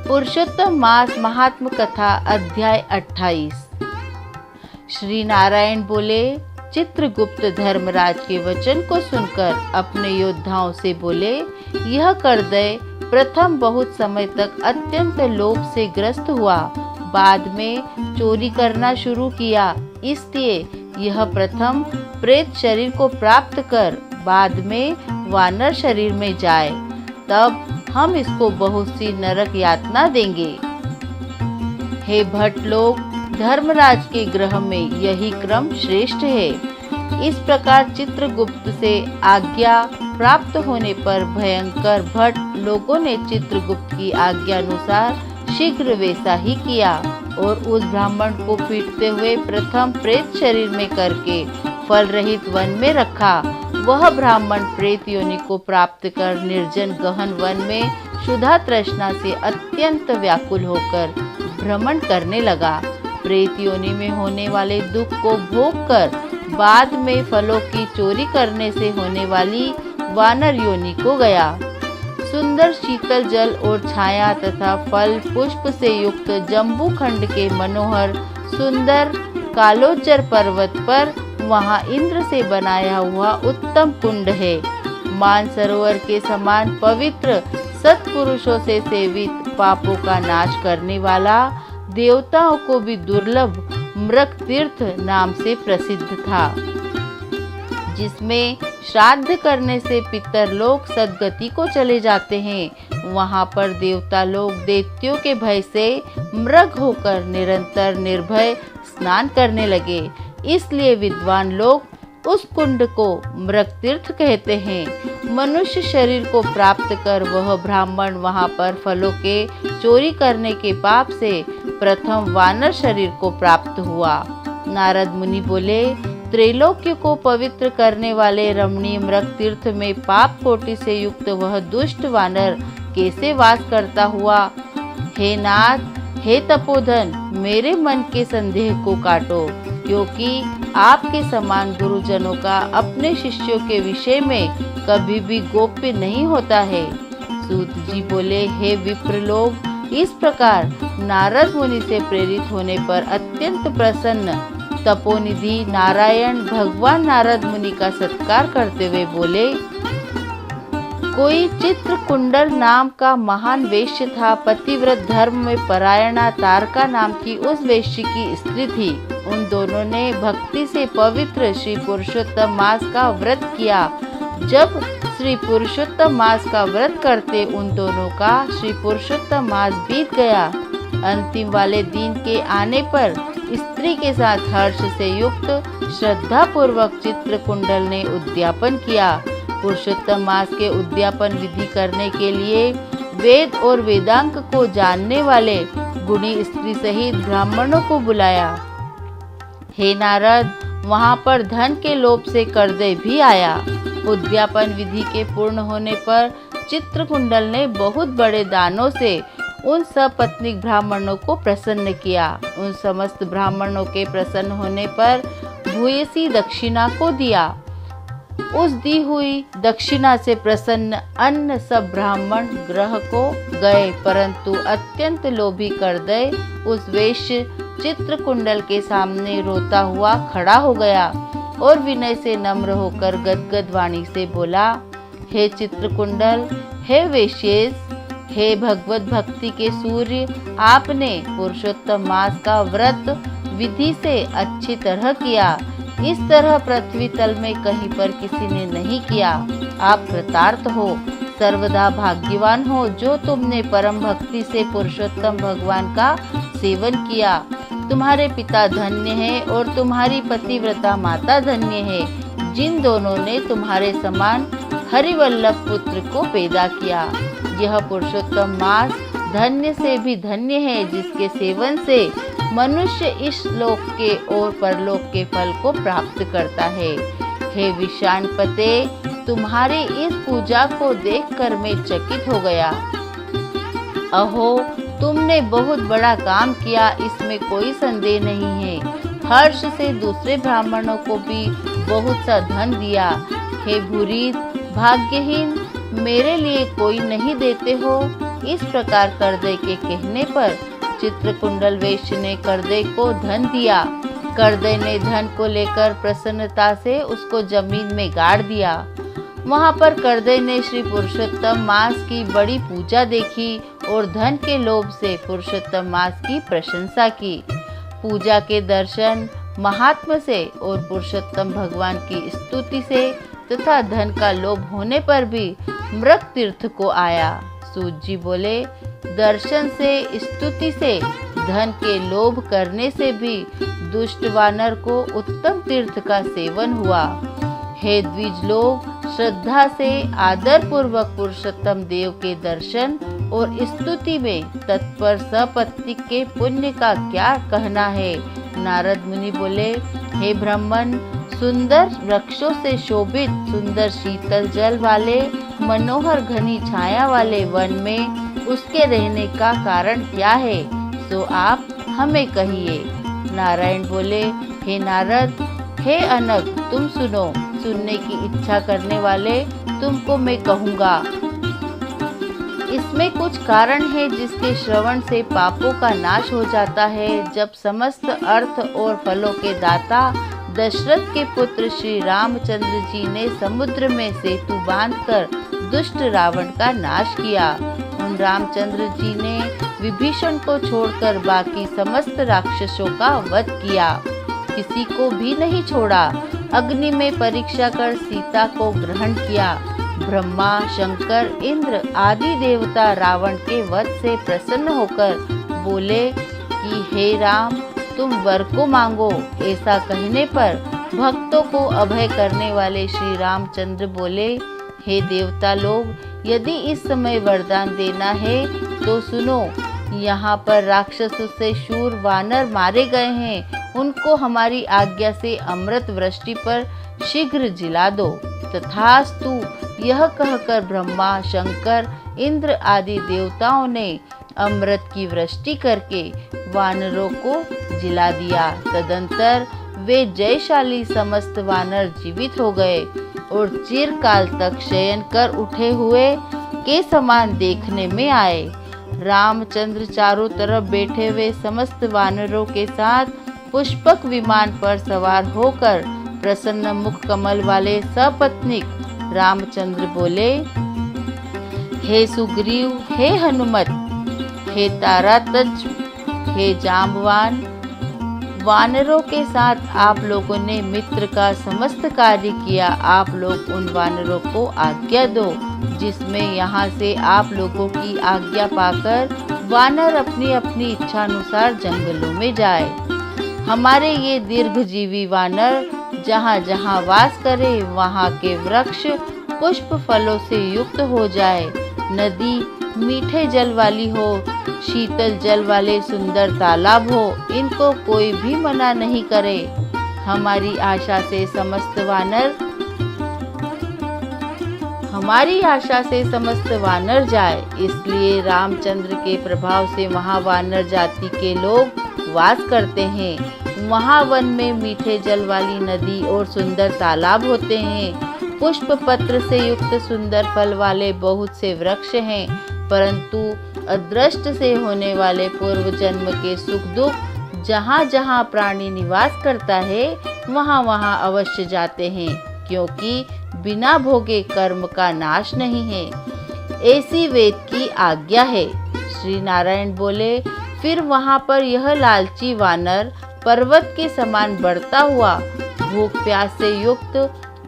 पुरुषोत्तम मास महात्म कथा अध्याय 28। श्री नारायण बोले, चित्रगुप्त धर्मराज के वचन को सुनकर अपने योद्धाओं से बोले, यह करदय प्रथम बहुत समय तक अत्यंत लोभ से ग्रस्त हुआ, बाद में चोरी करना शुरू किया। इसलिए यह प्रथम प्रेत शरीर को प्राप्त कर बाद में वानर शरीर में जाए, तब हम इसको बहुत सी नरक यातना देंगे। हे भट्ट लोग, धर्मराज के ग्रह में यही क्रम श्रेष्ठ है। इस प्रकार चित्रगुप्त से आज्ञा प्राप्त होने पर भयंकर भट्ट लोगों ने चित्रगुप्त की आज्ञा अनुसार शीघ्र वैसा ही किया और उस ब्राह्मण को पीटते हुए प्रथम प्रेत शरीर में करके फल रहित वन में रखा। वह ब्राह्मण प्रेत योनि को प्राप्त कर निर्जन गहन वन में क्षुधा तृष्णा से अत्यंत व्याकुल होकर भ्रमण करने लगा। प्रेत योनि में होने वाले दुख को भोग कर बाद में फलों की चोरी करने से होने वाली वानर योनि को गया। सुंदर शीतल जल और छाया तथा फल पुष्प से युक्त जम्बू खंड के मनोहर सुंदर कालोचर पर्वत पर वहाँ इंद्र से बनाया हुआ उत्तम कुंड है। मानसरोवर के समान पवित्र सत्पुरुषों से सेवित पापों का नाश करने वाला देवताओं को भी दुर्लभ मृग तीर्थ नाम से प्रसिद्ध था, जिसमें श्राद्ध करने से पितर लोग सद्गति को चले जाते हैं। वहाँ पर देवता लोग दैत्यों के भय से मृग होकर निरंतर निर्भय स्नान करने लगे। इसलिए विद्वान लोग उस कुंड को मृग तीर्थ कहते हैं। मनुष्य शरीर को प्राप्त कर वह ब्राह्मण वहाँ पर फलों के चोरी करने के पाप से प्रथम वानर शरीर को प्राप्त हुआ। नारद मुनि बोले, त्रैलोक्य को पवित्र करने वाले रमणीय मृग तीर्थ में पाप कोटि से युक्त वह दुष्ट वानर कैसे वास करता हुआ? हे नाथ, हे तपोधन, मेरे मन के संदेह को काटो, क्योंकि आपके समान गुरुजनों का अपने शिष्यों के विषय में कभी भी गोप्य नहीं होता है। सूत जी बोले, हे विप्र लोग, इस प्रकार नारद मुनि से प्रेरित होने पर अत्यंत प्रसन्न तपोनिधि नारायण भगवान नारद मुनि का सत्कार करते हुए बोले, कोई चित्रकुंडल नाम का महान वैश्य था। पतिव्रत धर्म में परायणा तारका नाम की उस वैश्य की स्त्री थी। उन दोनों ने भक्ति से पवित्र श्री पुरुषोत्तम मास का व्रत किया। जब श्री पुरुषोत्तम मास का व्रत करते उन दोनों का श्री पुरुषोत्तम मास बीत गया। अंतिम वाले दिन के आने पर स्त्री के साथ हर्ष से युक्त श्रद्धा पूर्वक चित्रकुंडल ने उद्यापन किया। पुरुषोत्तम मास के उद्यापन विधि करने के लिए वेद और वेदांग को जानने वाले गुणी स्त्री सहित ब्राह्मणों को बुलाया। हे नारद, वहाँ पर धन के लोभ से करदय भी आया। उद्यापन विधि के पूर्ण होने पर चित्रकुंडल ने बहुत बड़े दानों से उन सब पत्नीक ब्राह्मणों को प्रसन्न किया। उन समस्त ब्राह्मणों के प्रसन्न होने पर भूयसी दक्षिणा को दिया। उस दी हुई दक्षिणा से प्रसन्न अन्य सब ब्राह्मण ग्रह को गए, परंतु अत्यंत लोभी करदय उस वैश्य चित्रकुंडल के सामने रोता हुआ खड़ा हो गया और विनय से नम्र होकर गदगद वाणी से बोला, हे चित्रकुंडल, हे वैश्येश, हे भगवत भक्ति के सूर्य, आपने पुरुषोत्तम मास का व्रत विधि से अच्छी तरह किया। इस तरह पृथ्वी तल में कहीं पर किसी ने नहीं किया। आप कृतार्थ हो, सर्वदा भाग्यवान हो, जो तुमने परम भक्ति से पुरुषोत्तम भगवान का सेवन किया। तुम्हारे पिता धन्य है और तुम्हारी पतिव्रता माता धन्य है, जिन दोनों ने तुम्हारे समान हरिवल्लभ पुत्र को पैदा किया। यह पुरुषोत्तम मास धन्य से भी धन्य है, जिसके सेवन से मनुष्य इस लोक के और परलोक के फल को प्राप्त करता है। हे विशानपते, तुम्हारी इस पूजा को देखकर मैं चकित हो गया। अहो, तुमने बहुत बड़ा काम किया, इसमें कोई संदेह नहीं है। हर्ष से दूसरे ब्राह्मणों को भी बहुत सा धन दिया। हे भूरीत, भाग्यहीन, मेरे लिए कोई नहीं देते हो। इस प्रकार करदे के कहने पर चित्रकुंडल वैश्य ने करदे को धन दिया। करदे ने धन को लेकर प्रसन्नता से उसको जमीन में गाड़ दिया। वहां पर करदे ने श्री पुरुषोत्तम मास की बड़ी पूजा देखी और धन के लोभ से पुरुषोत्तम मास की प्रशंसा की। पूजा के दर्शन, महात्म से और पुरुषोत्तम भगवान की स्तुति से तथा धन का लोभ होने पर भी मृग तीर्थ को आया। सूत जी बोले, दर्शन से, स्तुति से, धन के लोभ करने से भी दुष्ट वानर को उत्तम तीर्थ का सेवन हुआ। हे द्विज लोग, श्रद्धा से आदर पूर्वक पुरुषोत्तम देव के दर्शन और स्तुति में तत्पर सपत्नीक के पुण्य का क्या कहना है। नारद मुनि बोले, हे ब्राह्मण, सुंदर वृक्षों से शोभित, सुंदर शीतल जल वाले, मनोहर घनी छाया वाले वन में उसके रहने का कारण क्या है, सो आप हमें कहिए। नारायण बोले, हे नारद, हे अनग, तुम सुनो। सुनने की इच्छा करने वाले, तुमको मैं कहूँगा। इसमें कुछ कारण है जिसके श्रवण से पापों का नाश हो जाता है। जब समस्त अर्थ और फलों के दाता दशरथ के पुत्र श्री रामचंद्र जी ने समुद्र में सेतु बांधकर दुष्ट रावण का नाश किया, उन रामचंद्र जी ने विभीषण को छोड़कर बाकी समस्त राक्षसों का वध किया, किसी को भी नहीं छोड़ा। अग्नि में परीक्षा कर सीता को ग्रहण किया। ब्रह्मा, शंकर, इंद्र आदि देवता रावण के वध से प्रसन्न होकर बोले कि हे राम, तुम वर को मांगो। ऐसा कहने पर भक्तों को अभय करने वाले श्री रामचंद्र बोले, हे देवता लोग, यदि इस समय वरदान देना है तो सुनो। यहाँ पर राक्षसों से शूर वानर मारे गए हैं, उनको हमारी आज्ञा से अमृत वृष्टि पर शीघ्र जिला दो। तथास्तु, यह कहकर ब्रह्मा, शंकर, इंद्र आदि देवताओं ने अमृत की वृष्टि करके वानरों को जिला दिया। तदंतर वे जयशाली समस्त वानर जीवित हो गए और चिरकाल तक शयन कर उठे हुए के समान देखने में आए। रामचंद्र चारों तरफ बैठे हुए समस्त वानरों के साथ पुष्पक विमान पर सवार होकर प्रसन्न मुख कमल वाले सपत्नीक रामचंद्र बोले, हे सुग्रीव, हे हनुमत, हे तारातज, हे जाम्बवान, वानरों के साथ आप लोगों ने मित्र का समस्त कार्य किया। आप लोग उन वानरों को आज्ञा दो जिसमें यहाँ से आप लोगों की आज्ञा पाकर वानर अपनी अपनी इच्छा अनुसार जंगलों में जाए। हमारे ये दीर्घजीवी वानर जहाँ जहाँ वास करे वहाँ के वृक्ष पुष्प फलों से युक्त हो जाए, नदी मीठे जल वाली हो, शीतल जल वाले सुंदर तालाब हो, इनको कोई भी मना नहीं करे। हमारी आशा से समस्त वानर जाए। इसलिए रामचंद्र के प्रभाव से वहाँ वानर जाति के लोग वास करते हैं। वहाँ वन में मीठे जल वाली नदी और सुंदर तालाब होते हैं। पुष्प पत्र से युक्त सुंदर फल वाले बहुत से वृक्ष हैं, परंतु अदृष्ट से होने वाले पूर्व जन्म के सुख दुख जहाँ जहाँ प्राणी निवास करता है वहाँ वहाँ अवश्य जाते हैं, क्योंकि बिना भोगे कर्म का नाश नहीं है। ऐसी वेद की आज्ञा है। श्री नारायण बोले, फिर वहाँ पर यह लालची वानर पर्वत के समान बढ़ता हुआ भूख प्यास से युक्त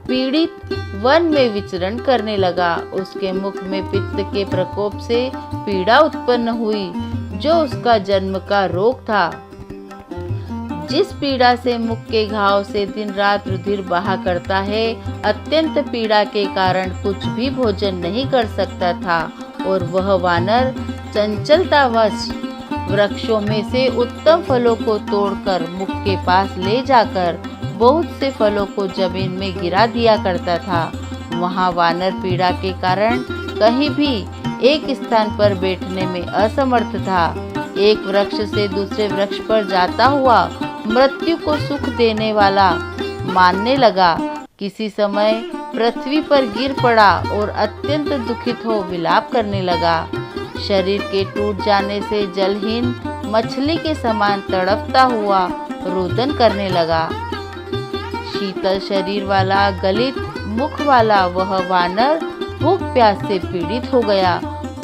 पीड़ित वन में विचरण करने लगा। उसके मुख में पित्त के प्रकोप से पीड़ा उत्पन्न हुई, जो उसका जन्म का रोग था। जिस पीड़ा से मुख के घाव से दिन रात रुधिर बहा करता है, अत्यंत पीड़ा के कारण कुछ भी भोजन नहीं कर सकता था, और वह वानर चंचलतावश वृक्षों में से उत्तम फलों को तोड़कर मुख के पास ले जाकर बहुत से फलों को जमीन में गिरा दिया करता था। वहाँ वानर पीड़ा के कारण कहीं भी एक स्थान पर बैठने में असमर्थ था। एक वृक्ष से दूसरे वृक्ष पर जाता हुआ मृत्यु को सुख देने वाला मानने लगा। किसी समय पृथ्वी पर गिर पड़ा और अत्यंत दुखित हो विलाप करने लगा। शरीर के टूट जाने से जलहीन मछली के समान तड़पता हुआ रोदन करने लगा। शीतल शरीर वाला गलित मुख वाला वह वानर भूख प्यास से पीड़ित हो गया।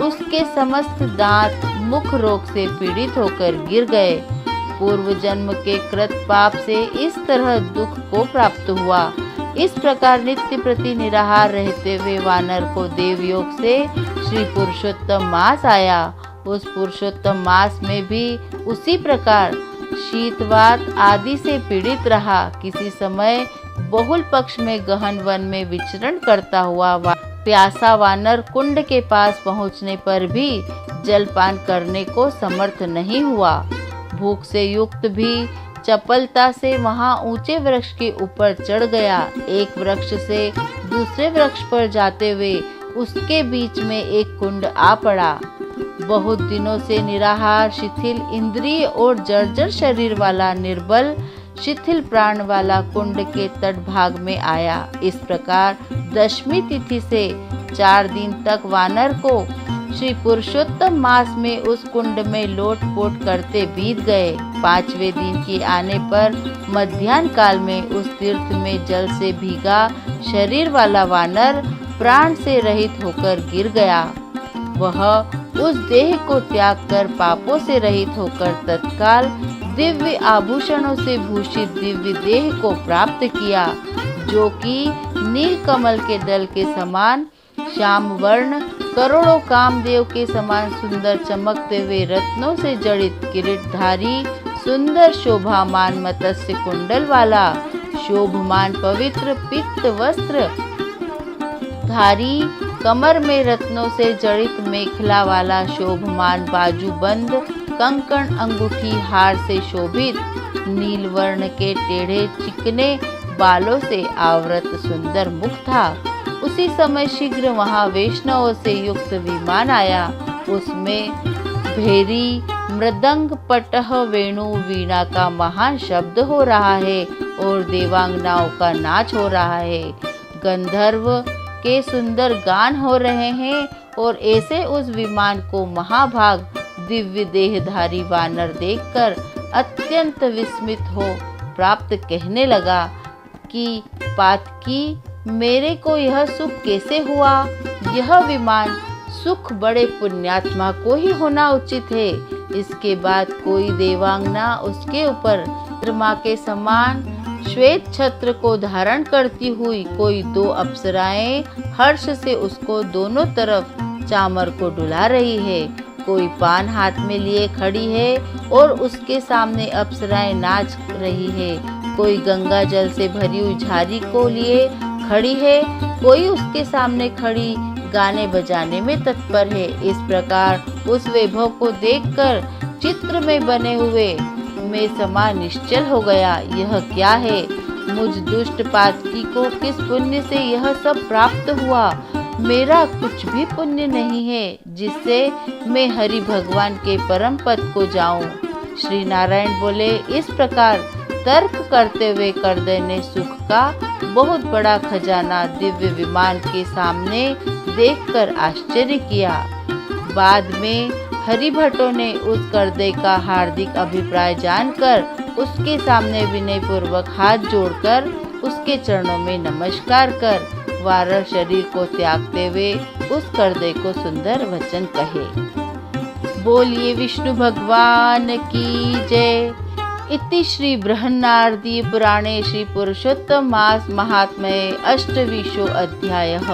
उसके समस्त दांत मुख रोग से पीड़ित होकर गिर गए। पूर्व जन्म के कृत पाप से इस तरह दुख को प्राप्त हुआ। इस प्रकार नित्य प्रति निराहार रहते हुए वानर को देवयोग से श्री पुरुषोत्तम मास आया। उस पुरुषोत्तम मास में भी उसी प्रकार शीतवात आदि से पीड़ित रहा। किसी समय बहुल पक्ष में गहन वन में विचरण करता हुआ प्यासा वानर कुंड के पास पहुंचने पर भी जलपान करने को समर्थ नहीं हुआ। भूख से युक्त भी चपलता से वहां ऊंचे वृक्ष के ऊपर चढ़ गया। एक वृक्ष से दूसरे वृक्ष पर जाते हुए उसके बीच में एक कुंड आ पड़ा। बहुत दिनों से निराहार शिथिल इंद्रिय और जर्जर शरीर वाला निर्बल शिथिल प्राण वाला कुंड के तट भाग में आया। इस प्रकार 10वीं तिथि से 4 दिन तक वानर को श्री पुरुषोत्तम मास में उस कुंड में लोटपोट करते बीत गए। 5वें दिन के आने पर मध्याह्न काल में उस तीर्थ में जल से भीगा शरीर वाला वानर प्राण से रहित होकर गिर गया। वह उस देह को त्याग कर पापों से रहित होकर तत्काल दिव्य आभूषणों से भूषित दिव्य देह को प्राप्त किया, जो कि नीलकमल के दल के समान श्याम वर्ण करोड़ों कामदेव के समान सुंदर चमकते हुए रत्नों से जड़ित किरीटधारी सुंदर शोभामान मत्स्य कुंडल वाला शोभमान पवित्र पित्त वस्त्र धारी कमर में रत्नों से जड़ित मेखला वाला शोभमान बाजूबंद कंकण अंगूठी हार से शोभित नील वर्ण के टेढ़े चिकने बालों से आवृत सुंदर मुख था। उसी समय शीघ्र वहां वैष्णवों से युक्त विमान आया। उसमें भेरी मृदंग पटह वेणु वीणा का महान शब्द हो रहा है और देवांगनाओं का नाच हो रहा है। गंधर्व के सुंदर गान हो रहे हैं और ऐसे उस विमान को महाभाग दिव्य देहधारी वानर देखकर अत्यंत विस्मित हो प्राप्त कहने लगा कि पातकी मेरे को यह सुख कैसे हुआ? यह विमान सुख बड़े पुण्यात्मा को ही होना उचित है। इसके बाद कोई देवांगना उसके ऊपर चंद्रमा के समान श्वेत छत्र को धारण करती हुई कोई 2 अप्सराएं हर्ष से उसको दोनों तरफ चामर को डुला रही है। कोई पान हाथ में लिए खड़ी है और उसके सामने अप्सराएं नाच रही है। कोई गंगा जल से भरी हुई झारी को लिए खड़ी है, कोई उसके सामने खड़ी गाने बजाने में तत्पर है। इस प्रकार उस वैभव को देखकर चित्र में बने हुए में समा निश्चल हो गया। यह क्या है? मुझ दुष्ट पातकी को किस पुण्य से यह सब प्राप्त हुआ? मेरा कुछ भी पुण्य नहीं है जिससे मैं हरि भगवान के परम पद को जाऊं। श्री नारायण बोले, इस प्रकार तर्क करते हुए करदय ने सुख का बहुत बड़ा खजाना दिव्य विमान के सामने देखकर आश्चर्य किया। बाद में हरिभट्टों ने उस करदय का हार्दिक अभिप्राय जानकर उसके सामने विनय पूर्वक हाथ जोड़कर उसके चरणों में नमस्कार कर वानर शरीर को त्यागते हुए उस करदय को सुंदर वचन कहे। बोलिए विष्णु भगवान की जय। इति श्री बृहन्नारदी पुराणे श्री पुरुषोत्तम मास महात्म्ये 8वां अध्यायः।